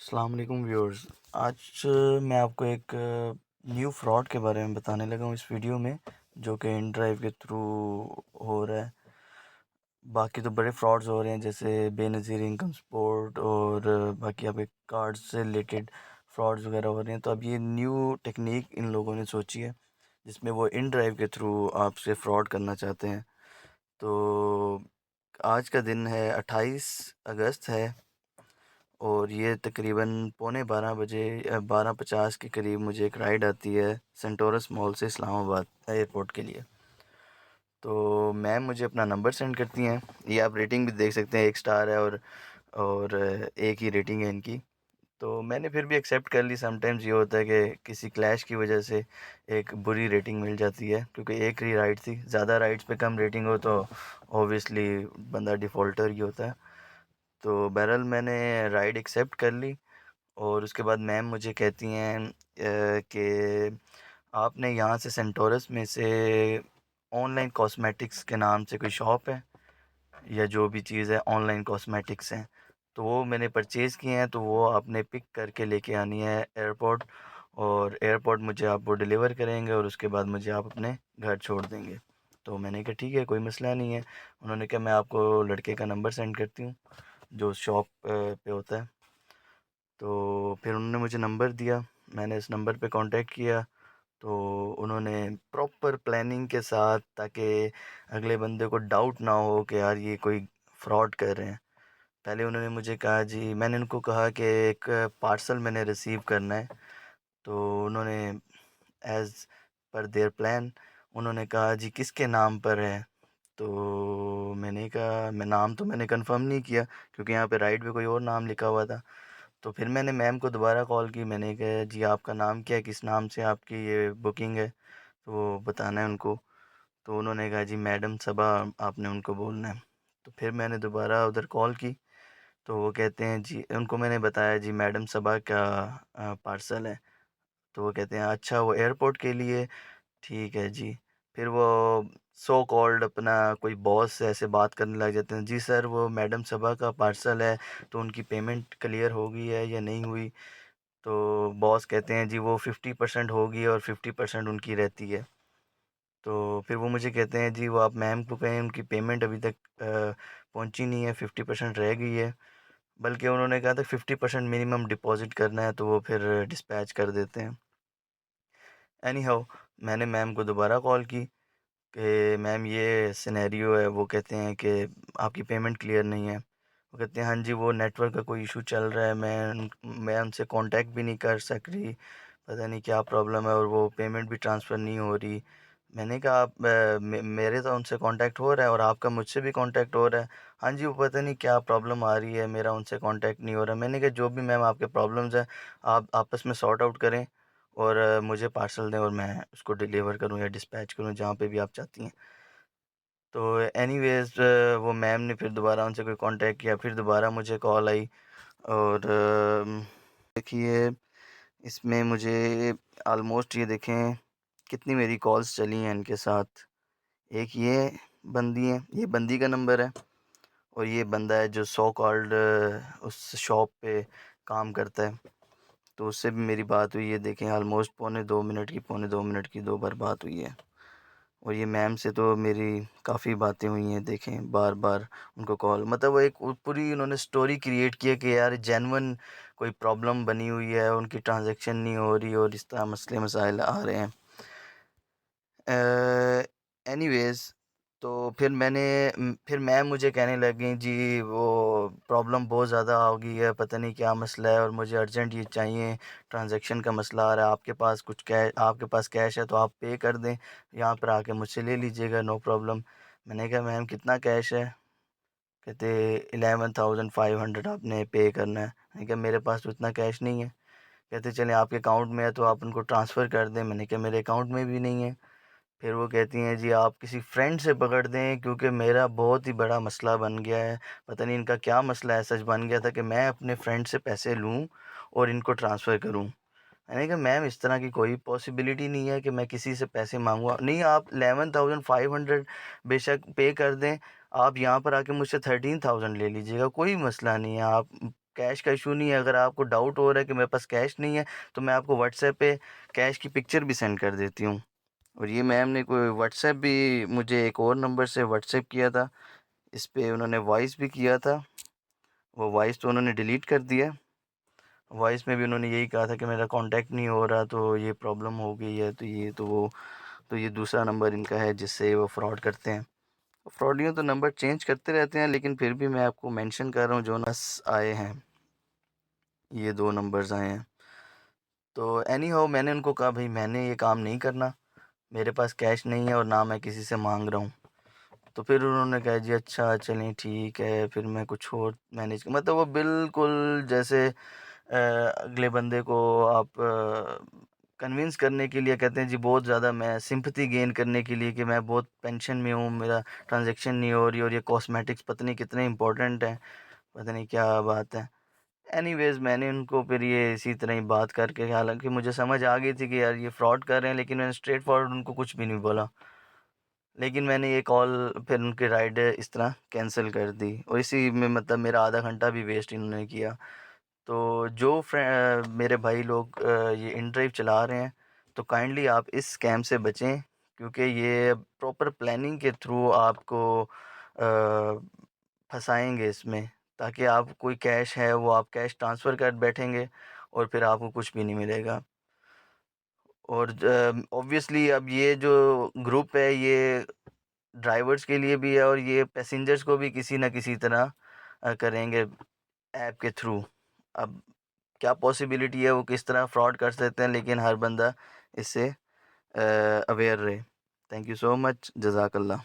अस्सलाम वालेकुम व्यूअर्स। आज मैं आपको एक न्यू फ्रॉड के बारे में बताने लगा हूँ इस वीडियो में, जो कि इन ड्राइव के थ्रू हो रहा है। बाकी तो बड़े फ्रॉड्स हो रहे हैं, जैसे बेनज़ीर इनकम सपोर्ट और बाकी आपके कार्ड से रिलेटेड फ्रॉड्स वगैरह हो रहे हैं। तो अब ये न्यू टेक्निक इन लोगों ने सोची है, जिसमें वो इन ड्राइव के थ्रू आपसे फ्रॉड करना चाहते हैं। तो आज का दिन है 28 अगस्त है, और ये तकरीबन पौने 12 बजे 12:50 के करीब मुझे एक राइड आती है सेंटोरस मॉल से इस्लामाबाद एयरपोर्ट के लिए। तो मैम मुझे अपना नंबर सेंड करती हैं। ये आप रेटिंग भी देख सकते हैं, 1 स्टार है और एक ही रेटिंग है इनकी। तो मैंने फिर भी एक्सेप्ट कर ली। समटाइम्स ये होता है कि किसी क्लैश की वजह से एक बुरी रेटिंग मिल जाती है, क्योंकि एक ही राइड थी। ज़्यादा राइड्स पे कम रेटिंग हो तो ऑब्वियसली बंदा डिफ़ॉल्टर ही होता है। तो बहरहाल मैंने राइड एक्सेप्ट कर ली, और उसके बाद मैम मुझे कहती हैं कि आपने यहाँ से सेंटोरस में से ऑनलाइन कॉस्मेटिक्स के नाम से कोई शॉप है, या जो भी चीज़ है ऑनलाइन कॉस्मेटिक्स हैं, तो वो मैंने परचेज़ किए हैं, तो वो आपने पिक करके लेके आनी है एयरपोर्ट, और एयरपोर्ट मुझे आप वो डिलीवर करेंगे, और उसके बाद मुझे आप अपने घर छोड़ देंगे। तो मैंने कहा ठीक है, कोई मसला नहीं है। उन्होंने कहा मैं आपको लड़के का नंबर सेंड करती हूँ जो शॉप पे होता है। तो फिर उन्होंने मुझे नंबर दिया, मैंने इस नंबर पे कांटेक्ट किया। तो उन्होंने प्रॉपर प्लानिंग के साथ, ताकि अगले बंदे को डाउट ना हो कि यार ये कोई फ्रॉड कर रहे हैं। पहले उन्होंने मुझे कहा जी, मैंने उनको कहा कि एक पार्सल मैंने रिसीव करना है। तो उन्होंने एज़ पर देयर प्लान उन्होंने कहा जी किसके नाम पर है। तो मैंने कहा, मैं नाम तो मैंने कंफर्म नहीं किया, क्योंकि यहाँ पे राइट पे कोई और नाम लिखा हुआ था। तो फिर मैंने मैम को दोबारा कॉल की, मैंने कहा जी आपका नाम क्या है, किस नाम से आपकी ये बुकिंग है, तो वो बताना है उनको। तो उन्होंने कहा जी मैडम सबा आपने उनको बोलना है। तो फिर मैंने दोबारा उधर कॉल की, तो वो कहते हैं जी, उनको मैंने बताया जी मैडम सबा का पार्सल है। तो वो कहते हैं अच्छा वो एयरपोर्ट के लिए, ठीक है जी। फिर वो सो कॉल्ड अपना कोई बॉस से ऐसे बात करने लग जाते हैं, जी सर वो मैडम सबा का पार्सल है, तो उनकी पेमेंट क्लियर हो गई है या नहीं हुई। तो बॉस कहते हैं जी वो 50% होगी और 50% उनकी रहती है। तो फिर वो मुझे कहते हैं जी वो आप मैम को कहें, उनकी पेमेंट अभी तक पहुंची नहीं है, 50% रह गई है। बल्कि उन्होंने कहा था 50% मिनिमम डिपॉज़िट करना है, तो वो फिर डिस्पैच कर देते हैं। एनी हाउ, मैंने मैम को दोबारा कॉल की कि मैम ये सिनेरियो है। वो कहते हैं कि आपकी पेमेंट क्लियर नहीं है। वो कहते हैं हाँ जी वो नेटवर्क का कोई इशू चल रहा है, मैं उनसे कांटेक्ट भी नहीं कर सक रही, पता नहीं क्या प्रॉब्लम है, और वो पेमेंट भी ट्रांसफ़र नहीं हो रही। मैंने कहा आप मेरे तो उनसे कांटेक्ट हो रहा है, और आपका मुझसे भी कांटेक्ट हो रहा है। हाँ जी वो पता नहीं क्या प्रॉब्लम आ रही है, मेरा उनसे कांटेक्ट नहीं हो रहा। मैंने कहा जो भी मैम आपके प्रॉब्लम्स हैं, आप आपस में सॉर्ट आउट करें, और मुझे पार्सल दें, और मैं उसको डिलीवर करूँ या डिस्पैच करूँ जहाँ पे भी आप चाहती हैं। तो एनीवेज़ वो मैम ने फिर दोबारा उनसे कोई कांटेक्ट किया, फिर दोबारा मुझे कॉल आई, और देखिए इसमें मुझे ऑलमोस्ट ये देखें कितनी मेरी कॉल्स चली हैं इनके साथ। एक ये बंदी है, ये बंदी का नंबर है, और ये बंदा है जो सो कॉल्ड उस शॉप पे काम करता है। तो उससे भी मेरी बात हुई है, देखें ऑलमोस्ट पौने 2 मिनट की 2 बार बात हुई है। और ये मैम से तो मेरी काफ़ी बातें हुई हैं, देखें बार-बार उनको कॉल, मतलब वो एक पूरी उन्होंने स्टोरी क्रिएट की है कि यार जेन्युइन कोई प्रॉब्लम बनी हुई है, उनकी ट्रांज़ैक्शन नहीं हो रही, और इस तरह मसले-मसाइल आ रहे हैं। एनीवेज़, तो फिर मैम मुझे कहने लगी जी वो प्रॉब्लम बहुत ज़्यादा हो गई है, पता नहीं क्या मसला है, और मुझे अर्जेंट ये चाहिए, ट्रांज़ैक्शन का मसला आ रहा है, आपके पास कैश है तो आप पे कर दें, यहाँ पर आके मुझसे ले लीजिएगा, नो प्रॉब्लम। मैंने कहा मैम कितना कैश है? कहते 11,500 आपने पे करना है। मैंने कहा मेरे पास तो इतना कैश नहीं है। कहते चलें आपके अकाउंट में है तो आप उनको ट्रांसफ़र कर दें। मैंने कहा मेरे अकाउंट में भी नहीं है। फिर वो कहती हैं जी आप किसी फ्रेंड से पकड़ दें, क्योंकि मेरा बहुत ही बड़ा मसला बन गया है। पता नहीं इनका क्या मसला है, सच बन गया था कि मैं अपने फ्रेंड से पैसे लूँ और इनको ट्रांसफ़र करूँ। मैंने कहा मैम इस तरह की कोई पॉसिबिलिटी नहीं है कि मैं किसी से पैसे माँगूँगा। नहीं, आप 11,500 बेशक पे कर दें, आप यहाँ पर आके मुझसे 13,000 ले लीजिएगा, कोई मसला नहीं है। आप कैश का इशू नहीं है। अगर आपको डाउट हो रहा है कि मेरे पास कैश नहीं है, तो मैं आपको व्हाट्सएप पे कैश की पिक्चर भी सेंड कर देती हूँ। और ये मैम ने कोई व्हाट्सएप भी मुझे एक और नंबर से व्हाट्सएप किया था, इस पे उन्होंने वॉइस भी किया था। वो वॉइस तो उन्होंने डिलीट कर दिया। वॉइस में भी उन्होंने यही कहा था कि मेरा कांटेक्ट नहीं हो रहा, तो ये प्रॉब्लम हो गई है, तो ये तो वो तो ये दूसरा नंबर इनका है जिससे वो फ्रॉड करते हैं। फ्रॉडियों तो नंबर चेंज करते रहते हैं, लेकिन फिर भी मैं आपको मेंशन कर रहा हूँ जो नस आए हैं, ये 2 नंबर्स आए हैं। तो एनी हाउ मैंने उनको कहा भाई मैंने ये काम नहीं करना, मेरे पास कैश नहीं है और ना मैं किसी से मांग रहा हूँ। तो फिर उन्होंने कहा जी अच्छा चलें ठीक है, फिर मैं कुछ और मैनेज, मतलब वो बिल्कुल जैसे अगले बंदे को आप कन्विंस करने के लिए कहते हैं जी, बहुत ज़्यादा मैं सिंपैथी गेन करने के लिए कि मैं बहुत टेंशन में हूँ, मेरा ट्रांजैक्शन नहीं हो रही और ये कॉस्मेटिक्स पता नहीं कितने इंपॉर्टेंट हैं, पता नहीं क्या बात है। एनीवेज़ मैंने उनको फिर ये इसी तरह ही बात करके, हालाँकि मुझे समझ आ गई थी कि यार ये फ्रॉड कर रहे हैं, लेकिन मैंने स्ट्रेट फॉरवर्ड उनको कुछ भी नहीं बोला। लेकिन मैंने ये कॉल फिर उनकी राइड इस तरह कैंसिल कर दी और इसी में मतलब मेरा आधा घंटा भी वेस्ट इन्होंने किया। तो जो मेरे भाई लोग ये इनड्राइव चला रहे हैं, तो काइंडली आप इस स्कैम से बचें, क्योंकि ये प्रॉपर प्लानिंग के थ्रू आपको फंसाएंगे इसमें, ताकि आप कोई कैश है वो आप कैश ट्रांसफ़र कर बैठेंगे और फिर आपको कुछ भी नहीं मिलेगा। और ऑब्वियसली अब ये जो ग्रुप है ये ड्राइवर्स के लिए भी है और ये पैसेंजर्स को भी किसी न किसी तरह करेंगे ऐप के थ्रू। अब क्या पॉसिबिलिटी है वो किस तरह फ्रॉड कर सकते हैं, लेकिन हर बंदा इससे अवेयर रहे। थैंक यू सो मच, जज़ाकल्लाह।